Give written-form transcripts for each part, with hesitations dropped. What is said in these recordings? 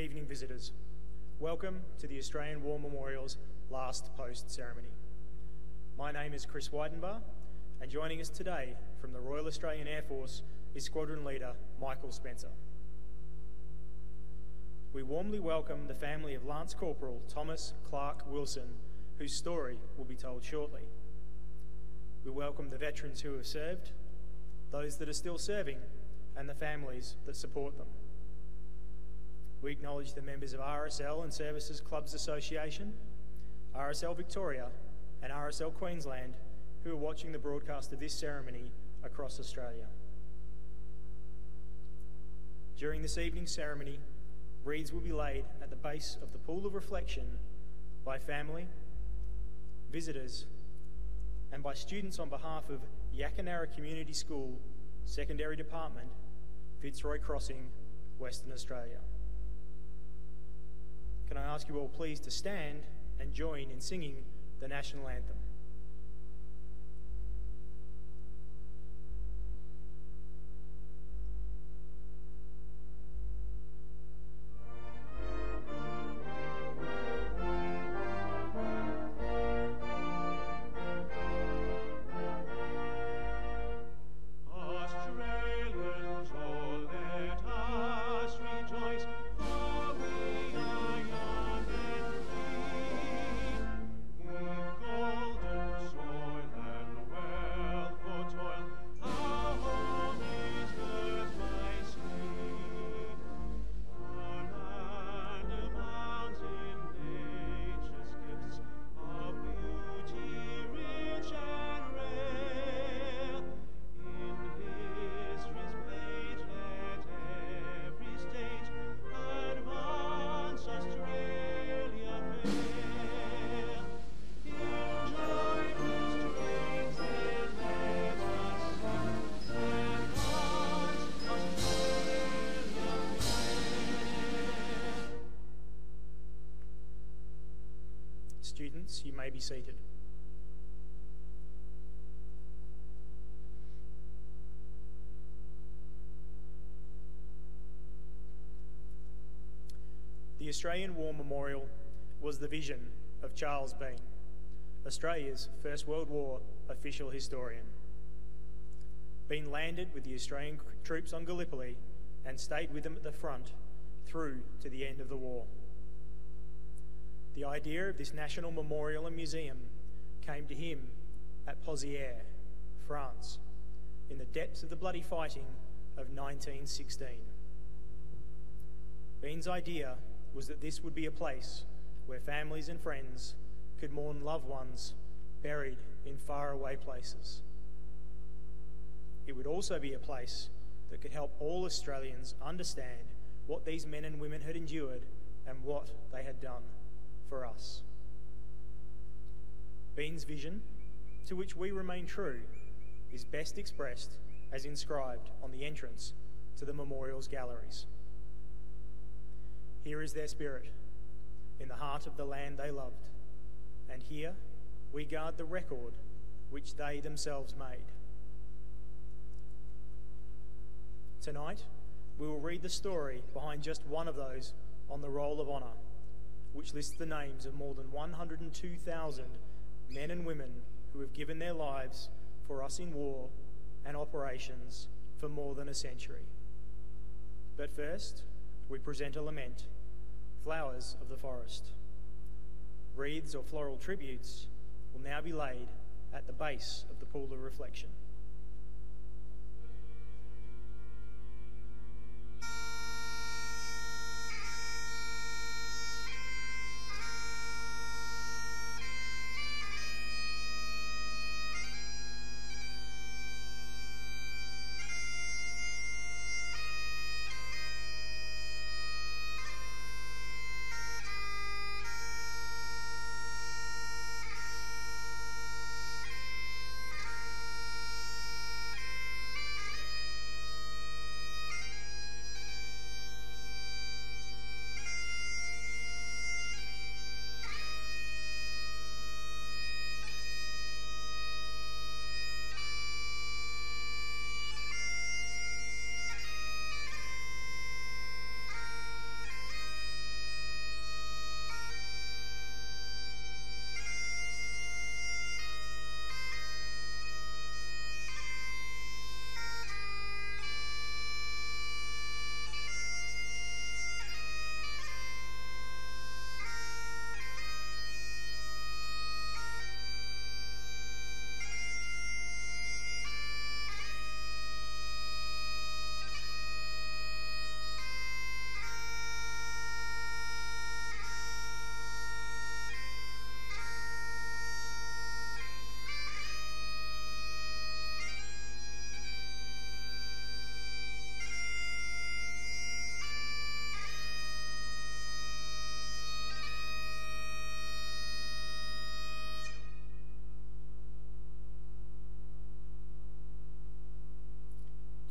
evening, visitors. Welcome to the Australian War Memorial's last post ceremony. My name is Chris Weidenbar, and joining us today from the Royal Australian Air Force is Squadron Leader Michael Spencer. We warmly welcome the family of Lance Corporal Thomas Clark Wilson, whose story will be told shortly. We welcome the veterans who have served, those that are still serving, and the families that support them. We acknowledge the members of RSL and Services Clubs Association, RSL Victoria and RSL Queensland who are watching the broadcast of this ceremony across Australia. During this evening's ceremony, wreaths will be laid at the base of the pool of reflection by family, visitors, and by students on behalf of Yakanara Community School, Secondary Department, Fitzroy Crossing, Western Australia. Can I ask you all please to stand and join in singing the National Anthem? Students, you may be seated. The Australian War Memorial was the vision of Charles Bean, Australia's First World War official historian. Bean landed with the Australian troops on Gallipoli and stayed with them at the front through to the end of the war. The idea of this national memorial and museum came to him at Pozières, France, in the depths of the bloody fighting of 1916. Bean's idea was that this would be a place where families and friends could mourn loved ones buried in faraway places. It would also be a place that could help all Australians understand what these men and women had endured and what they had done for us. Bean's vision, to which we remain true, is best expressed as inscribed on the entrance to the memorial's galleries. Here is their spirit, in the heart of the land they loved, and here we guard the record which they themselves made. Tonight, we will read the story behind just one of those on the Roll of Honour, which lists the names of more than 102,000 men and women who have given their lives for us in war and operations for more than a century. But first, we present a lament, Flowers of the Forest. Wreaths or floral tributes will now be laid at the base of the pool of reflection.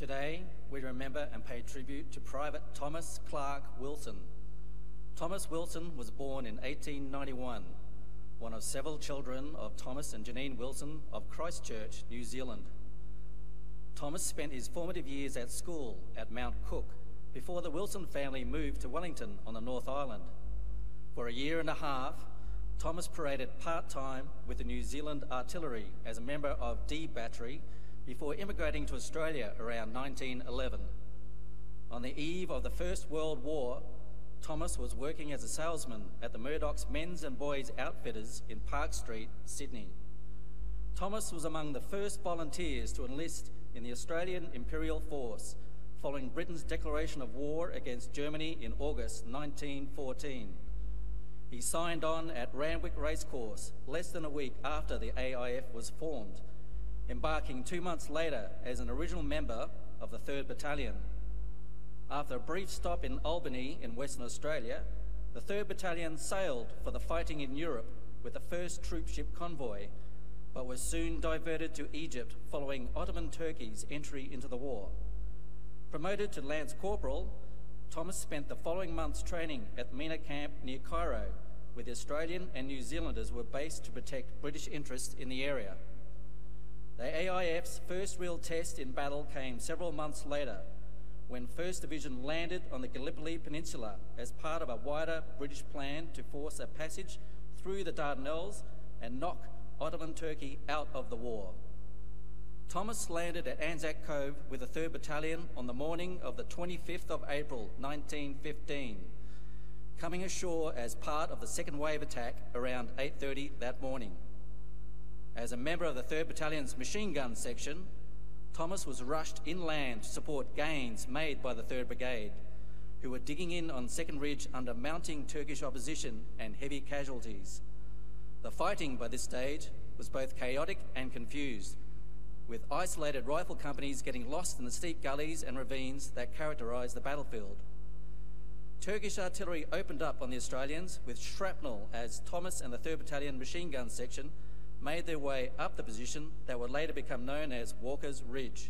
Today, we remember and pay tribute to Private Thomas Clark Wilson. Thomas Wilson was born in 1891, one of several children of Thomas and Janine Wilson of Christchurch, New Zealand. Thomas spent his formative years at school at Mount Cook before the Wilson family moved to Wellington on the North Island. For a year and a half, Thomas paraded part-time with the New Zealand Artillery as a member of D Battery before immigrating to Australia around 1911. On the eve of the First World War, Thomas was working as a salesman at the Murdoch's Men's and Boys Outfitters in Park Street, Sydney. Thomas was among the first volunteers to enlist in the Australian Imperial Force following Britain's declaration of war against Germany in August 1914. He signed on at Randwick Racecourse less than a week after the AIF was formed, embarking 2 months later as an original member of the 3rd Battalion. After a brief stop in Albany in Western Australia, the 3rd Battalion sailed for the fighting in Europe with the first troop ship convoy, but was soon diverted to Egypt following Ottoman Turkey's entry into the war. Promoted to Lance Corporal, Thomas spent the following months training at the Mina camp near Cairo, where the Australian and New Zealanders were based to protect British interests in the area. The AIF's first real test in battle came several months later, when 1st Division landed on the Gallipoli Peninsula as part of a wider British plan to force a passage through the Dardanelles and knock Ottoman Turkey out of the war. Thomas landed at Anzac Cove with the 3rd Battalion on the morning of the 25th of April 1915, coming ashore as part of the second wave attack around 8:30 that morning. As a member of the 3rd Battalion's machine gun section, Thomas was rushed inland to support gains made by the 3rd Brigade, who were digging in on Second Ridge under mounting Turkish opposition and heavy casualties. The fighting by this stage was both chaotic and confused, with isolated rifle companies getting lost in the steep gullies and ravines that characterised the battlefield. Turkish artillery opened up on the Australians with shrapnel as Thomas and the 3rd Battalion machine gun section made their way up the position that would later become known as Walker's Ridge.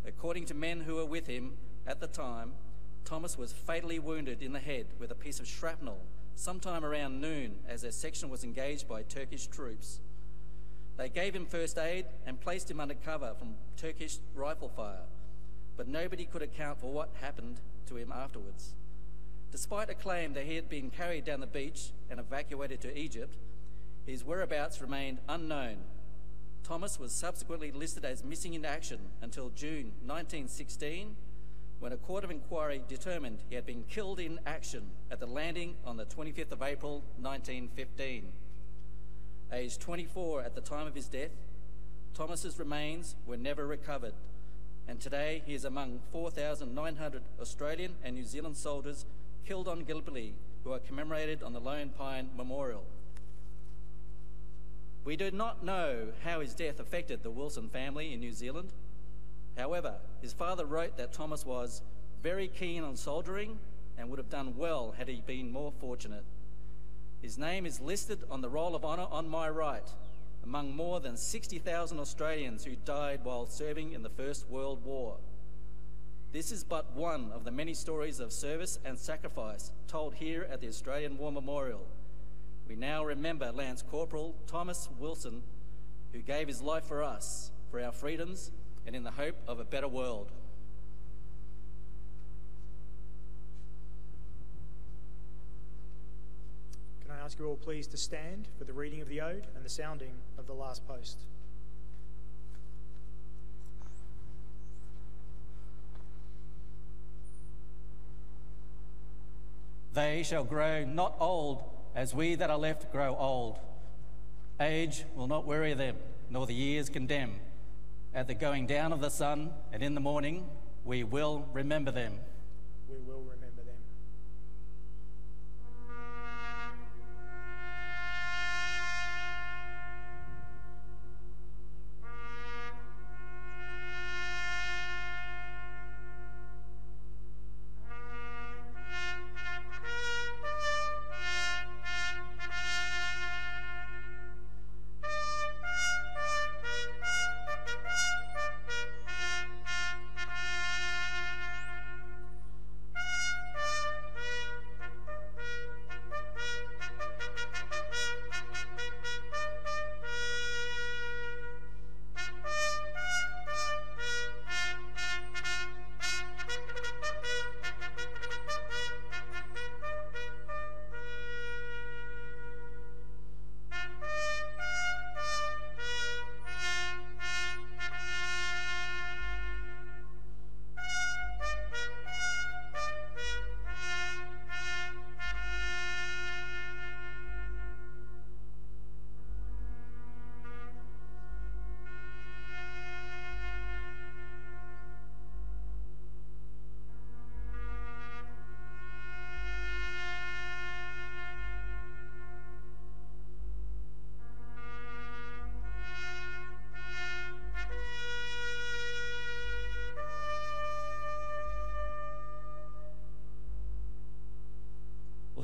According to men who were with him at the time, Thomas was fatally wounded in the head with a piece of shrapnel sometime around noon as their section was engaged by Turkish troops. They gave him first aid and placed him under cover from Turkish rifle fire, but nobody could account for what happened to him afterwards. Despite a claim that he had been carried down the beach and evacuated to Egypt, his whereabouts remained unknown. Thomas was subsequently listed as missing in action until June 1916, when a court of inquiry determined he had been killed in action at the landing on the 25th of April 1915. Aged 24 at the time of his death, Thomas's remains were never recovered, and today he is among 4,900 Australian and New Zealand soldiers killed on Gallipoli who are commemorated on the Lone Pine Memorial. We do not know how his death affected the Wilson family in New Zealand. However, his father wrote that Thomas was very keen on soldiering and would have done well had he been more fortunate. His name is listed on the Roll of Honour on my right, among more than 60,000 Australians who died while serving in the First World War. This is but one of the many stories of service and sacrifice told here at the Australian War Memorial. We now remember Lance Corporal Thomas Wilson, who gave his life for us, for our freedoms, and in the hope of a better world. Can I ask you all please to stand for the reading of the ode and the sounding of the last post? They shall grow not old as we that are left grow old. Age will not weary them, nor the years condemn. At the going down of the sun and in the morning, we will remember them. We will remember them.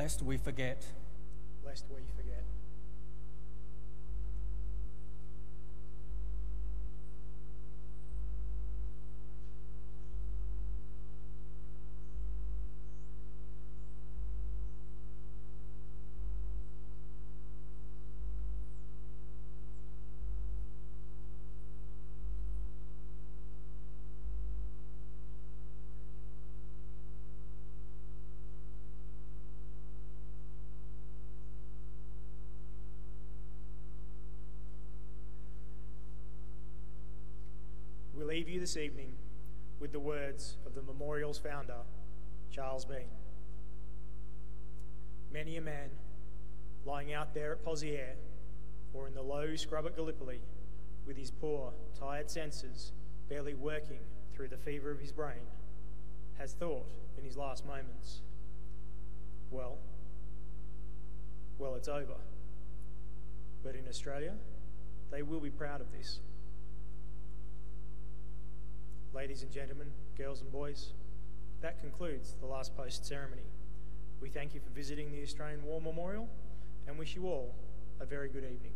lest we forget. Lest we forget. We leave you this evening with the words of the memorial's founder, Charles Bean. Many a man lying out there at Poziere or in the low scrub at Gallipoli with his poor, tired senses barely working through the fever of his brain has thought in his last moments, well, it's over. But in Australia, they will be proud of this. Ladies and gentlemen, girls and boys, that concludes the last post ceremony. We thank you for visiting the Australian War Memorial and wish you all a very good evening.